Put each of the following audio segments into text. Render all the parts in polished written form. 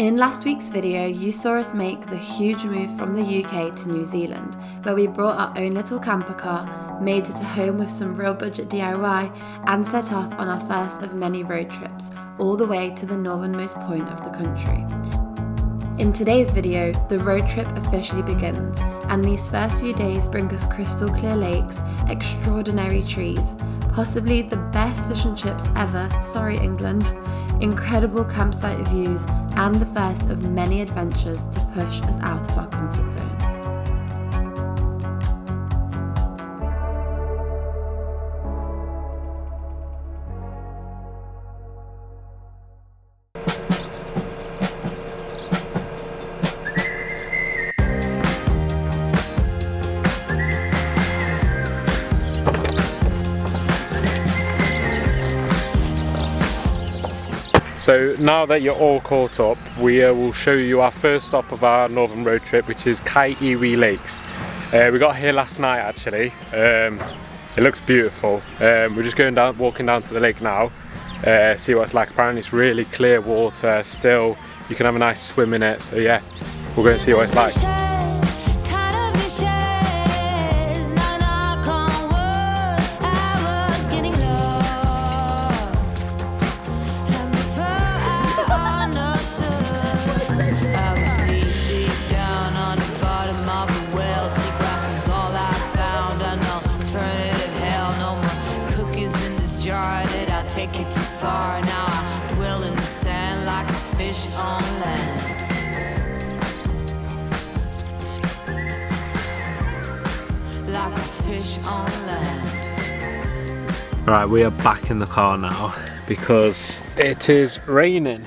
In last week's video, you saw us make the huge move from the UK to New Zealand, where we brought our own little camper car, made it a home with some real budget DIY, and set off on our first of many road trips, all the way to the northernmost point of the country. In today's video, the road trip officially begins, and these first few days bring us crystal clear lakes, extraordinary trees, possibly the best fish and chips ever, sorry England, incredible campsite views, and the first of many adventures to push us out of our comfort zones. So now that you're all caught up, we will show you our first stop of our northern road trip, which is Iwi Lakes. We got here last night actually. It looks beautiful. We're just walking down to the lake now, see what it's like. Apparently it's really clear water still. You can have a nice swim in it. So yeah, we'll go and see what it's like. Take it too far now. I dwell in the sand like a fish on land. Like a fish on land. Right, we are back in the car now because it is raining.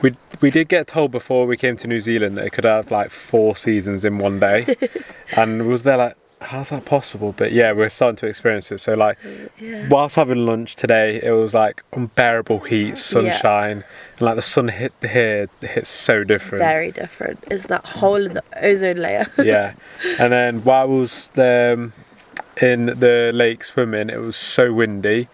We did get told before we came to New Zealand that it could have like 4 seasons in one day, and was there like, how's that possible? But yeah, we're starting to experience it. So like, whilst having lunch today, it was like unbearable heat, sunshine, and like the sun hit here, it hits so different. Very different. It's that hole in the ozone layer. Yeah, and then while I was in the lake swimming, it was so windy,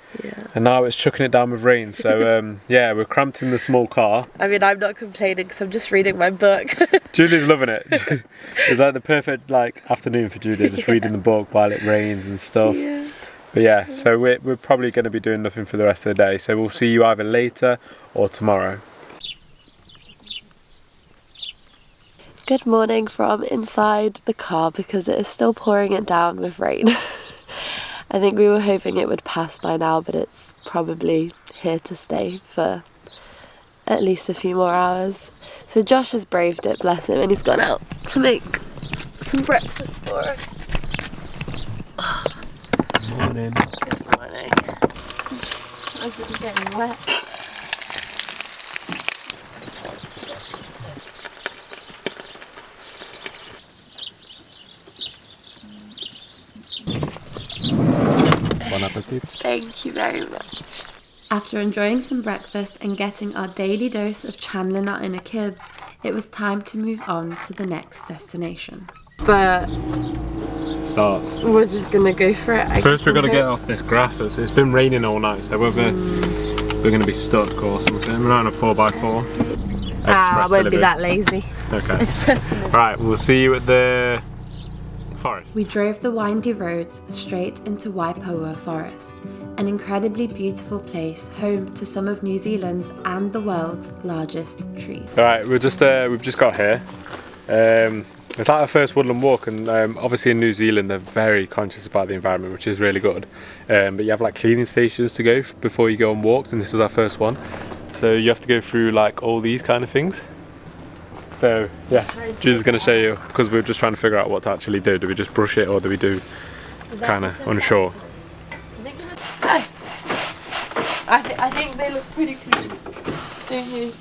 and now it's chucking it down with rain. So yeah, we're cramped in the small car. I mean, I'm not complaining because I'm just reading my book. Julie's loving it. It's like the perfect like afternoon for Julie, just reading the book while it rains and stuff. Yeah. But yeah, so we're probably going to be doing nothing for the rest of the day. So we'll see you either later or tomorrow. Good morning from inside the car because it is still pouring it down with rain. I think we were hoping it would pass by now, but it's probably here to stay for at least a few more hours. So Josh has braved it, bless him, and he's gone out to make some breakfast for us. Good morning. Good morning. I've been getting wet. Bon appetit. Thank you very much. After enjoying some breakfast and getting our daily dose of channeling our inner kids, it was time to move on to the next destination. But starts. We're just gonna go for it. First we've got to get off this grass. It's been raining all night, so whether we're going to be stuck or something. We're on a 4x4. I won't be that lazy. Okay. Express delivery. Right, we'll see you at the forest. We drove the windy roads straight into Waipoua Forest, an incredibly beautiful place home to some of New Zealand's and the world's largest trees. Alright, we've just got here. It's like our first woodland walk, and obviously in New Zealand they're very conscious about the environment, which is really good. But you have like cleaning stations to go before you go on walks, and this is our first one. So you have to go through like all these kind of things. So yeah, Julie's going to show you, because we're just trying to figure out what to actually do. Do we just brush it or do we do kind of unsure? Nice. I think they look pretty clean. Don't you?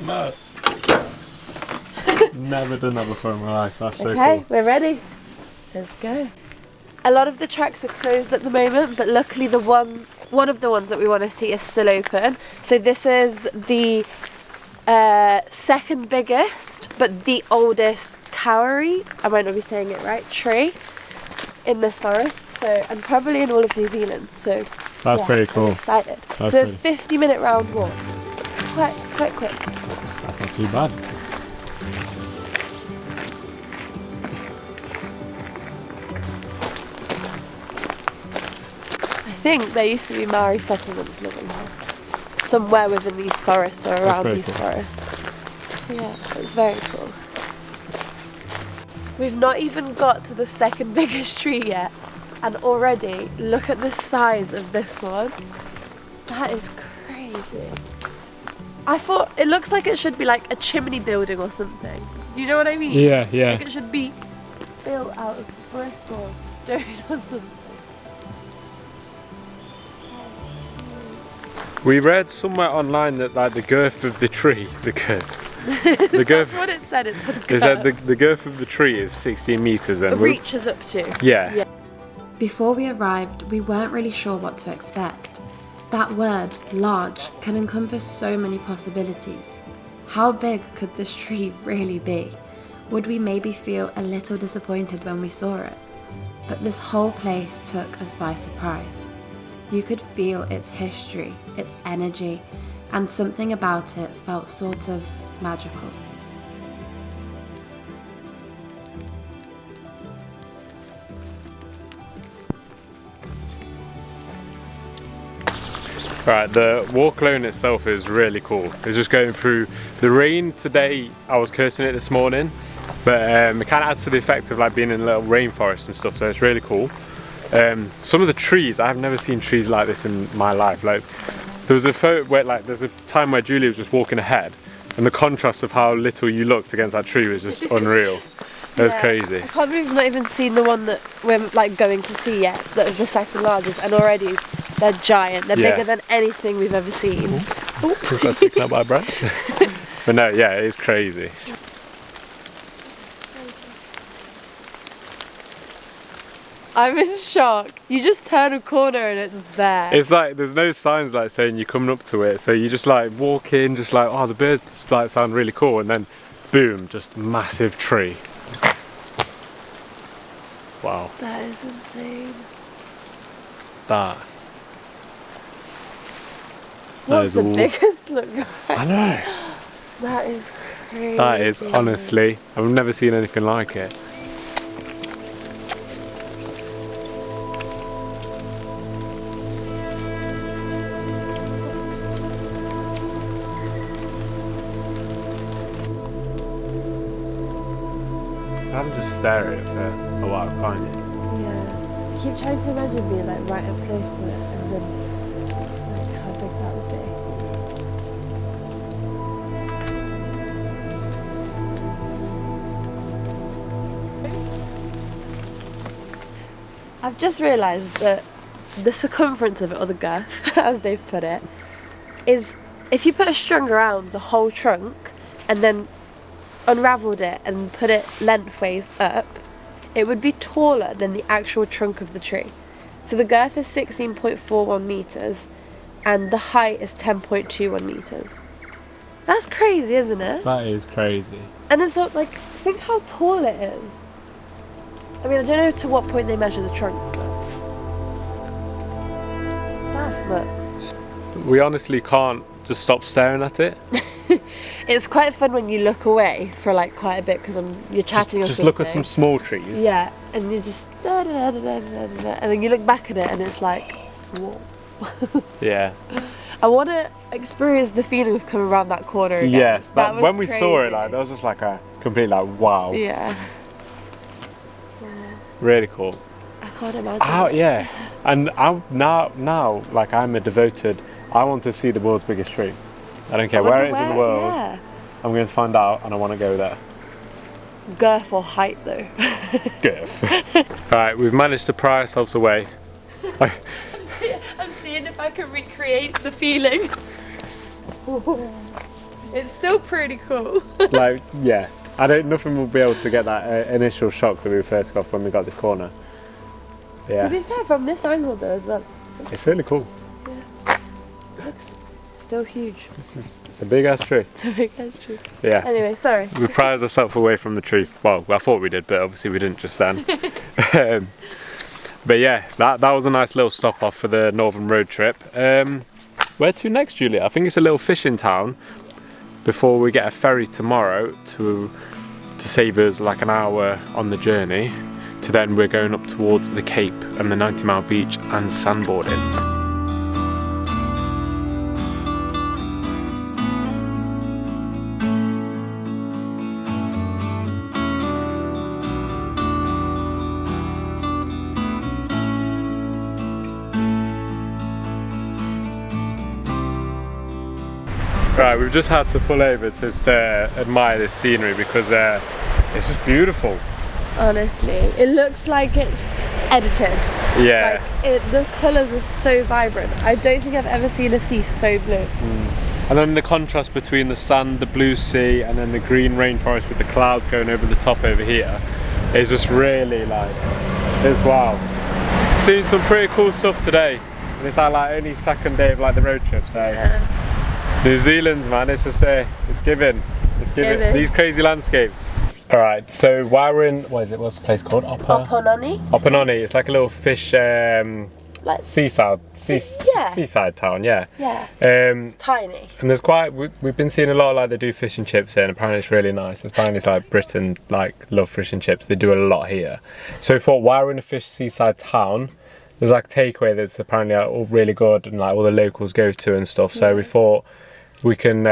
No. Never done that before in my life. That's so cool. Okay, we're ready. Let's go. A lot of the tracks are closed at the moment, but luckily the one of the ones that we want to see is still open. So this is the second biggest, but the oldest Kauri, I might not be saying it right, tree in this forest. So, and probably in all of New Zealand. So that's pretty cool. I'm excited. It's a 50-minute round walk. Quite quick. That's not too bad. I think there used to be Maori settlements living here. Somewhere within these forests or around these forests. Yeah, it's very cool. We've not even got to the second biggest tree yet, and already look at the size of this one. That is crazy. I thought it looks like it should be like a chimney building or something. You know what I mean? Yeah, yeah. Like it should be built out of brick or stone or something. We read somewhere online that like the girth of the tree, the girth. That's what it said. It said They said the girth of the tree is 16 metres and it reaches up to. yeah. Before we arrived, we weren't really sure what to expect. That word, large, can encompass so many possibilities. How big could this tree really be? Would we maybe feel a little disappointed when we saw it? But this whole place took us by surprise. You could feel its history, its energy, and something about it felt sort of magical. Right, the walk alone itself is really cool. It's just going through the rain today. I was cursing it this morning, but it kind of adds to the effect of like being in a little rainforest and stuff, so it's really cool. Some of the trees, I've never seen trees like this in my life. Like there was a photo where like there's a time where Julie was just walking ahead and the contrast of how little you looked against that tree was just unreal. It was crazy. I can't believe we've not even seen the one that we're like going to see yet, that is the second largest, and already they're giant. They're bigger than anything we've ever seen. We've got taken out by a branch. But no, yeah, it is crazy. I'm in shock. You just turn a corner and it's there. It's like there's no signs like saying you're coming up to it, so you just like walk in, just like, oh, the birds like sound really cool, and then boom, just massive tree. Wow. That is insane. That What's is the biggest look like? I know. That is crazy. That is honestly, I've never seen anything like it. I'm just staring at it for a while, can't you? Yeah. I keep trying to imagine being like right up close to it and then like how big that would be. I've just realised that the circumference of it, or the girth, as they've put it, is if you put a string around the whole trunk and then unravelled it and put it lengthways up, it would be taller than the actual trunk of the tree. So the girth is 16.41 metres and the height is 10.21 metres. That's crazy, isn't it? That is crazy. And it's not like, think how tall it is. I mean, I don't know to what point they measure the trunk, but that's nuts. We honestly can't just stop staring at it. It's quite fun when you look away for like quite a bit because you're chatting or just something. look at some small trees. Yeah, and you just and then you look back at it and it's like, whoa. Yeah. I want to experience the feeling of coming around that corner again. Yes, that was when we saw it, crazy. like that was just like a complete like wow. Yeah. Really cool. I can't imagine. Oh yeah, and now like I'm a devoted. I want to see the world's biggest tree. I don't care where it is in the world. Yeah. I'm going to find out, and I want to go there. Girth or height though. Girth. Right, we've managed to pry ourselves away. I'm seeing if I can recreate the feeling. It's still pretty cool. Like, yeah, nothing will be able to get that initial shock that we first got when we got this corner. Yeah. To be fair, from this angle though as well. It's really cool. Yeah. It looks still huge. It's a big ass tree. It's a big ass tree. Yeah. Anyway, sorry. We prized ourselves away from the tree. Well, I thought we did, but obviously we didn't just then. But yeah, that was a nice little stop off for the Northern road trip. Where to next, Julia? I think it's a little fishing town. before we get a ferry tomorrow to save us like an hour on the journey. To then we're going up towards the Cape and the 90-mile beach and sandboarding. Right, we've just had to pull over to just admire this scenery because it's just beautiful. Honestly, it looks like it's edited. Yeah. Like the colours are so vibrant. I don't think I've ever seen a sea so blue. And then the contrast between the sand, the blue sea, and then the green rainforest with the clouds going over the top over here is just really like, it's wow. Seen some pretty cool stuff today. And it's our like only second day of like the road trip, so. Yeah. New Zealand, man, it's just it's giving these crazy landscapes. Alright, so while we're in, what's the place called? Opononi. It's like a little fish like seaside town, yeah. Yeah. It's tiny. And there's we've been seeing a lot of like they do fish and chips here, and apparently it's really nice. Apparently it's like Britain like love fish and chips. They do a lot here. So we thought while we're in a seaside town, there's like takeaway that's apparently like, all really good and like all the locals go to and stuff. So we thought we can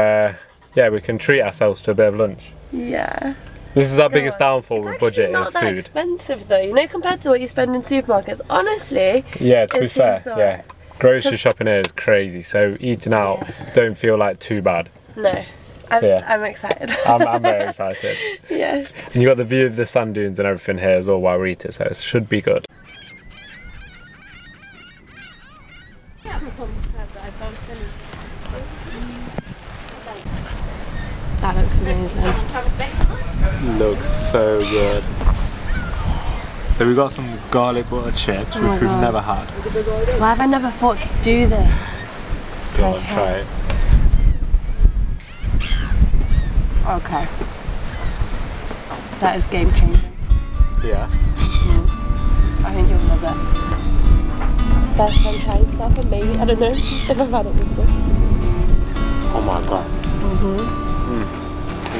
treat ourselves to a bit of lunch. Yeah. This is our biggest downfall with budget is food. It's not that expensive though, you know, compared to what you spend in supermarkets. Honestly, yeah, to be fair, yeah. Grocery shopping here is crazy, so eating out don't feel like too bad. No. I'm excited. I'm very excited. Yeah. And you got the view of the sand dunes and everything here as well while we eat it, so it should be good. That looks amazing. Looks so good. So we got some garlic butter chips, which we've never had. Why have I never thought to do this? Go on, try it. Okay. That is game changing. Yeah. I think you'll love it. First time trying stuff, and maybe, I don't know if I've had it before. Oh my god.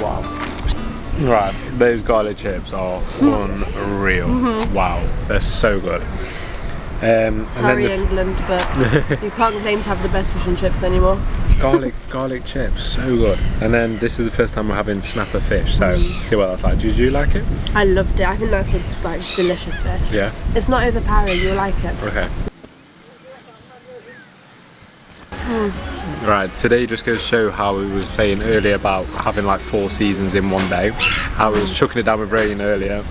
Wow. Right, those garlic chips are unreal. Wow, they're so good. Sorry England, but you can't claim to have the best fish and chips anymore. Garlic chips, so good. And then this is the first time we're having snapper fish, so see what that's like. Did you like it? I loved it. I think that's a like delicious fish. Yeah. It's not overpowering. You'll like it. Okay. Right, today just goes to show how we was saying earlier about having like 4 seasons in one day. How we was chucking it down with rain earlier.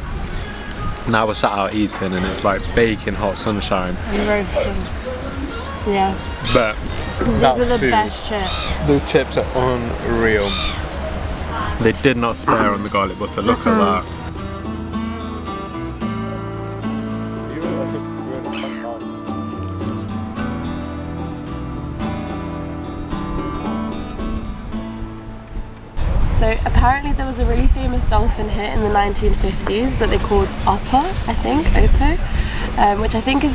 Now we're sat out eating and it's like baking hot sunshine. And roasting. Yeah. But these are the best chips. The chips are unreal. They did not spare on the garlic butter, look at that. So apparently there was a really famous dolphin here in the 1950s that they called Oppo, which I think is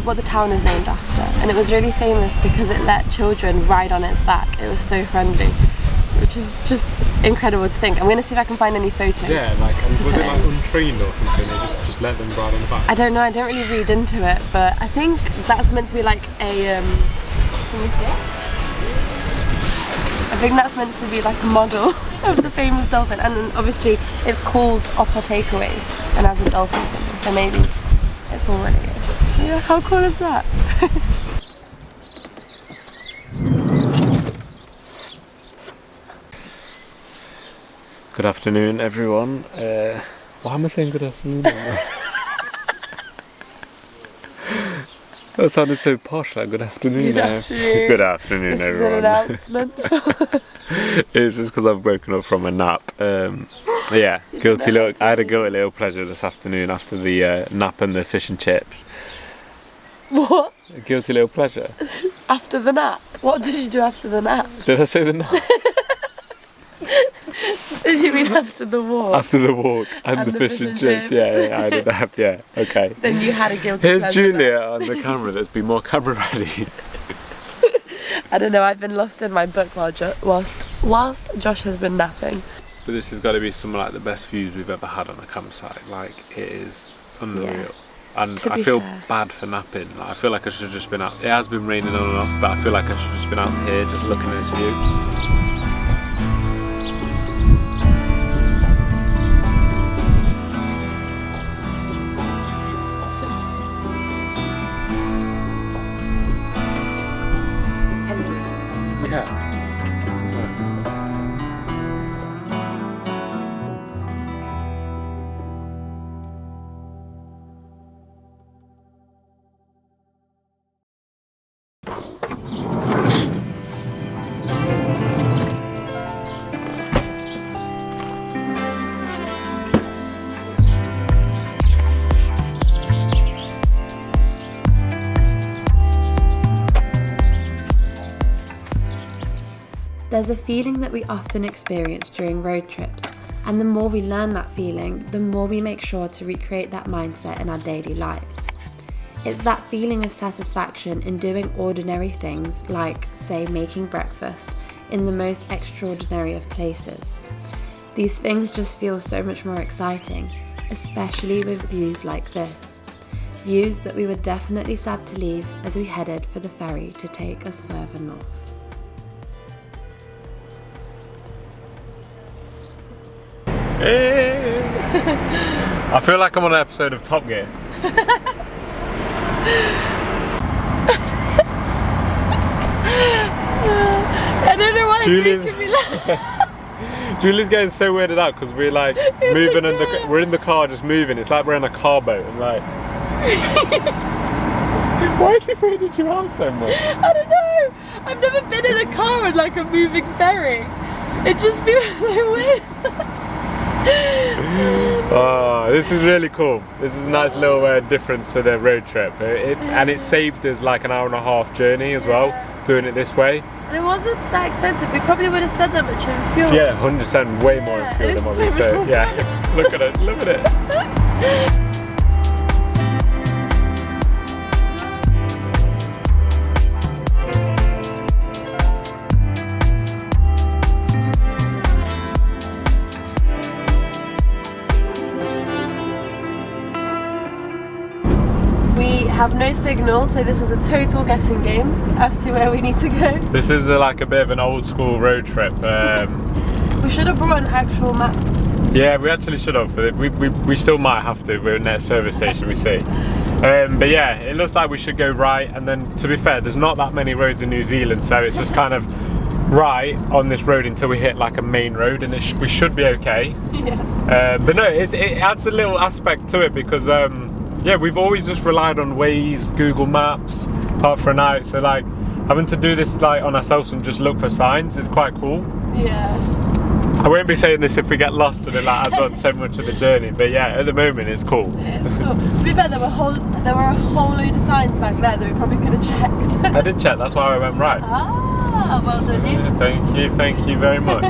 what the town is named after. And it was really famous because it let children ride on its back. It was so friendly, which is just incredible to think. I'm going to see if I can find any photos. Yeah, like, and was it like untrained or something? They just let them ride on the back? I don't know, I don't really read into it, but I think that's meant to be like a, can you see it? I think that's meant to be like a model of the famous dolphin, and then obviously it's called Oppo Takeaways and has a dolphin symbol, so maybe it's all really good. Yeah, how cool is that? Good afternoon, everyone. Why am I saying good afternoon? That sounded so posh, like good afternoon. Good afternoon. Good afternoon, this everyone. This is an announcement. It's just because I've woken up from a nap. Yeah, I had a guilty little pleasure this afternoon after the nap and the fish and chips. What? A guilty little pleasure. After the nap? What did you do after the nap? Did I say the nap? Did you mean after the walk? After the walk and the fish and chips. Yeah, I did that. Yeah, okay. Then you had a guilty pleasure. Here's Julia on the camera that's been more camera ready. I don't know, I've been lost in my book whilst whilst Josh has been napping. But this has got to be some of like the best views we've ever had on a campsite. Like, it is unreal. Yeah. And To I be feel fair. bad for napping. Like, I feel like I should have just been out. It has been raining on and off, but I feel like I should have just been out here just looking at this view. Yeah. There's a feeling that we often experience during road trips, and the more we learn that feeling, the more we make sure to recreate that mindset in our daily lives. It's that feeling of satisfaction in doing ordinary things like, say, making breakfast in the most extraordinary of places. These things just feel so much more exciting, especially with views like this. Views that we were definitely sad to leave as we headed for the ferry to take us further north. I feel like I'm on an episode of Top Gear. I don't know why it's making me laugh. Julie's getting so weirded out because we're like moving and we're in the car just moving. It's like we're in a car boat and like. Why is he weirded you out so much? I don't know. I've never been in a car on like a moving ferry. It just feels so weird. Oh, this is really cool. This is a nice little difference to the road trip. And it saved us like an hour and a half journey as well, doing it this way. And it wasn't that expensive. We probably would have spent that much on fuel. Yeah, 100% way more in fuel than what we it's so said. much Yeah, fun. look at it, look at it. We have no signal, so this is a total guessing game as to where we need to go. This is like a bit of an old school road trip. We should have brought an actual map. Yeah, we actually should have. We still might have to. We're at a service station, we see. But yeah, it looks like we should go right. And then, to be fair, there's not that many roads in New Zealand, so it's just kind of right on this road until we hit like a main road, and we should be okay. Yeah. But no, it adds a little aspect to it because yeah, we've always just relied on Waze, Google Maps, apart for a night. So like having to do this like on ourselves and just look for signs is quite cool. Yeah. I won't be saying this if we get lost and it like adds on so much of the journey, but yeah, at the moment it's cool. It's cool. To be fair, there were a whole load of signs back there that we probably could have checked. I did check, that's why I went right. Ah, well done you. Yeah, thank you very much.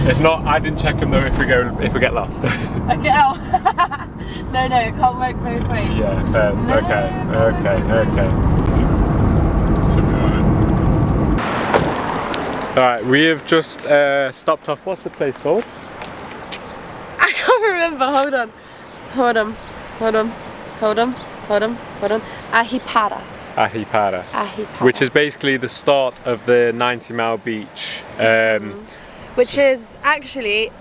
It's not, I didn't check them though if we get lost. Okay, oh. No, it can't work both ways. Yeah, fair. No, Okay. Should be alright. Alright, we have just stopped off. What's the place called? I can't remember. Hold on. Ahipara. Which is basically the start of the 90-mile beach. Which is actually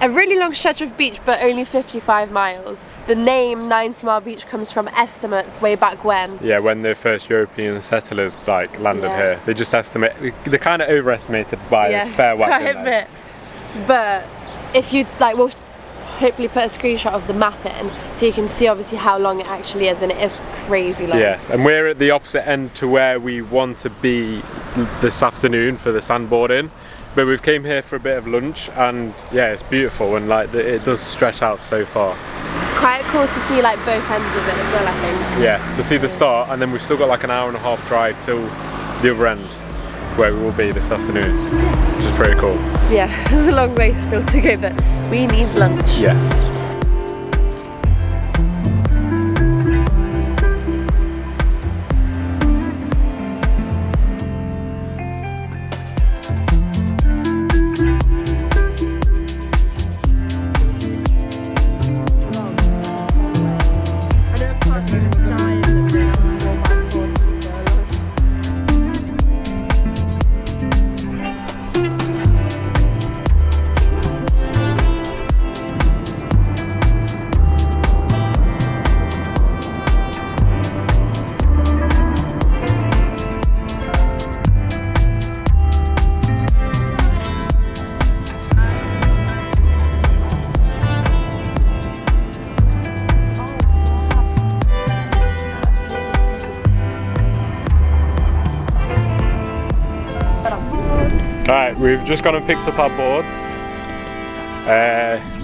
a really long stretch of beach, but only 55 miles. The name 90-mile beach comes from estimates way back when. Yeah, when the first European settlers like landed here, they just estimate. They kind of overestimated by a fair whack. Quite a bit. But if you like, we'll hopefully put a screenshot of the map in, so you can see obviously how long it actually is, and it is crazy long. Yes, and we're at the opposite end to where we want to be this afternoon for the sandboarding. But we've came here for a bit of lunch, and yeah, it's beautiful, and like it does stretch out so far. Quite cool to see like both ends of it as well, I think. Yeah, to see the start, and then we've still got like an hour and a half drive till the other end, where we will be this afternoon, which is pretty cool. Yeah, there's a long way still to go, but we need lunch. Yes. Right, we've just gone and picked up our boards.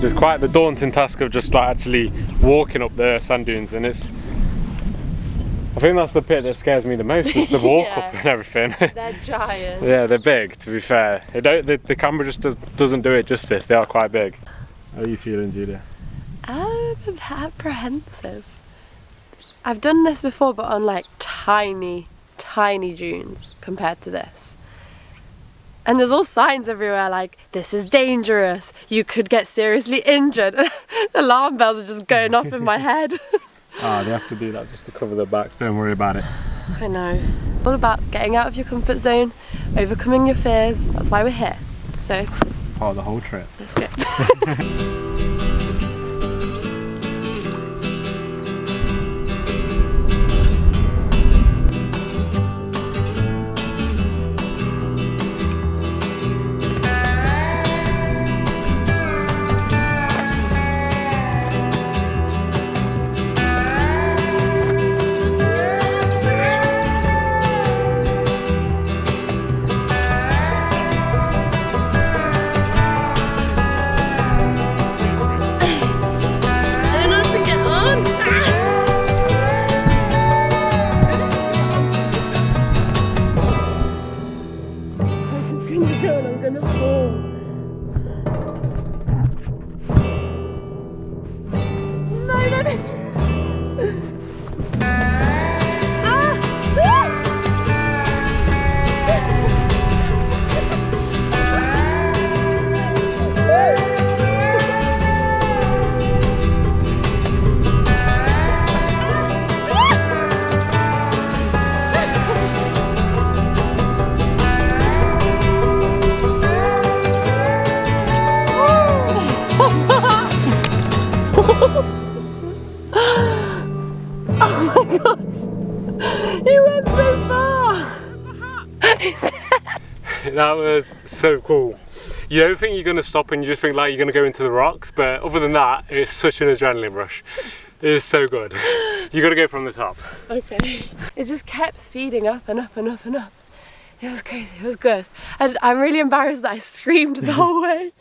There's quite the daunting task of just like actually walking up the sand dunes, and I think that's the bit that scares me the most, is the walk Yeah. up and everything. They're giant. Yeah, they're big, to be fair. The camera just doesn't do it justice. They are quite big. How are you feeling, Julia? I'm a bit apprehensive. I've done this before, but on like tiny dunes compared to this. And there's all signs everywhere like, this is dangerous, you could get seriously injured. The alarm bells are just going off in my head. Ah, they have to do that just to cover their backs, don't worry about it. I know. All about getting out of your comfort zone, overcoming your fears. That's why we're here. So, It's part of the whole trip. let's go. That was so cool. You don't think you're going to stop and you just think like you're going to go into the rocks, but other than that, it's such an adrenaline rush. It is so good. You got to go from the top. Okay. It just kept speeding up and up and up and up. It was crazy, it was good. And I'm really embarrassed that I screamed the whole way.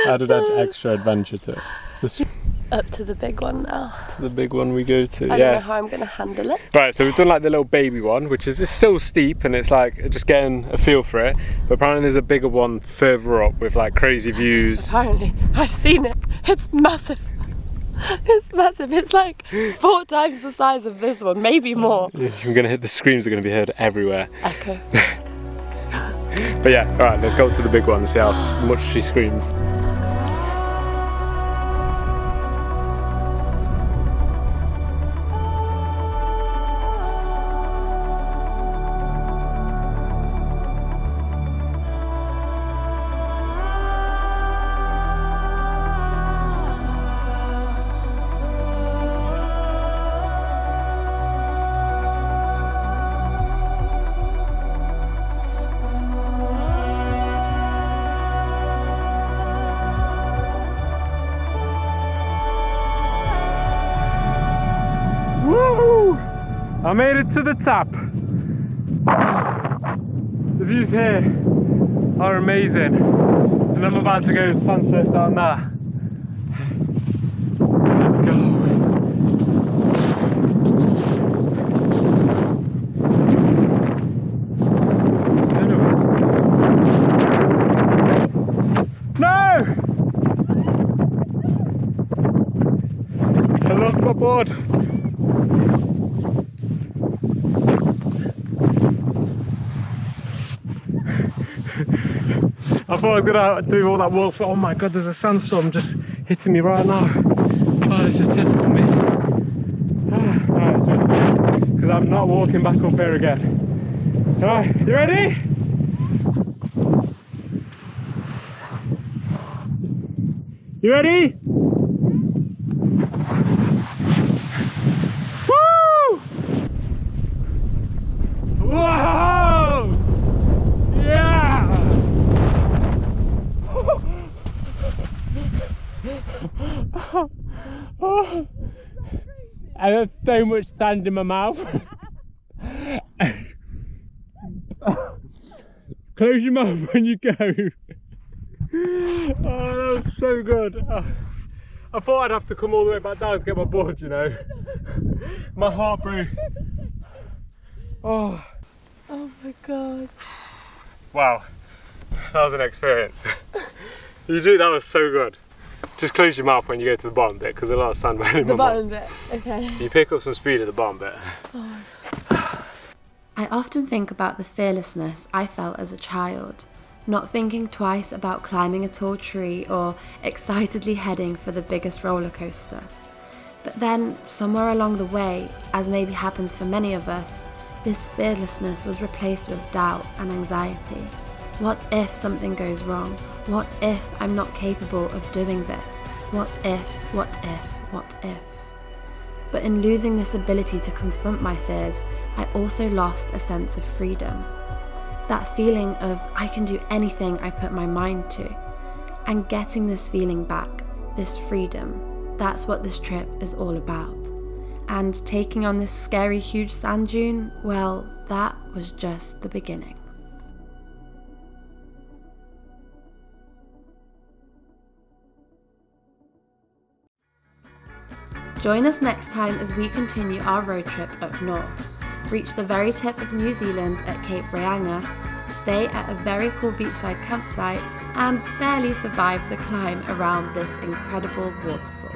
Added that extra adventure to it. Up to the big one now. To the big one we go to, I don't know how I'm going to handle it. Right, so we've done like the little baby one, which is it's still steep and it's like just getting a feel for it. But apparently there's a bigger one further up with like crazy views. Apparently, I've seen it. It's massive. It's massive. It's like 4 times the size of this one, maybe more. You're gonna hit the screams are gonna be heard everywhere. Echo. But yeah, all right, let's go to the big one and see how much she screams. I made it to the top. The views here are amazing, and I'm about to go sun surf down there. Let's go. No! I lost my board. I thought I was gonna do all that walk, but oh my god, there's a sandstorm just hitting me right now. Oh, this is typical me. Because I'm not walking back up here again. Alright, you ready? You ready? Woo! Whoa! Yeah! I have so much sand in my mouth. Close your mouth when you go. Oh, that was so good. I thought I'd have to come all the way back down to get my board, you know. My heart broke. Oh. Oh my god. Wow, that was an experience. That was so good. Just close your mouth when you go to the bottom bit because there's a lot of sand behind The bottom bit, okay. You pick up some speed at the bottom bit. Oh. I often think about the fearlessness I felt as a child, not thinking twice about climbing a tall tree or excitedly heading for the biggest roller coaster. But then, somewhere along the way, as maybe happens for many of us, this fearlessness was replaced with doubt and anxiety. What if something goes wrong? What if I'm not capable of doing this? What if, what if, what if? But in losing this ability to confront my fears, I also lost a sense of freedom. That feeling of I can do anything I put my mind to. And getting this feeling back, this freedom, that's what this trip is all about. And taking on this scary huge sand dune, well, that was just the beginning. Join us next time as we continue our road trip up north, reach the very tip of New Zealand at Cape Reinga, stay at a very cool beachside campsite, and barely survive the climb around this incredible waterfall.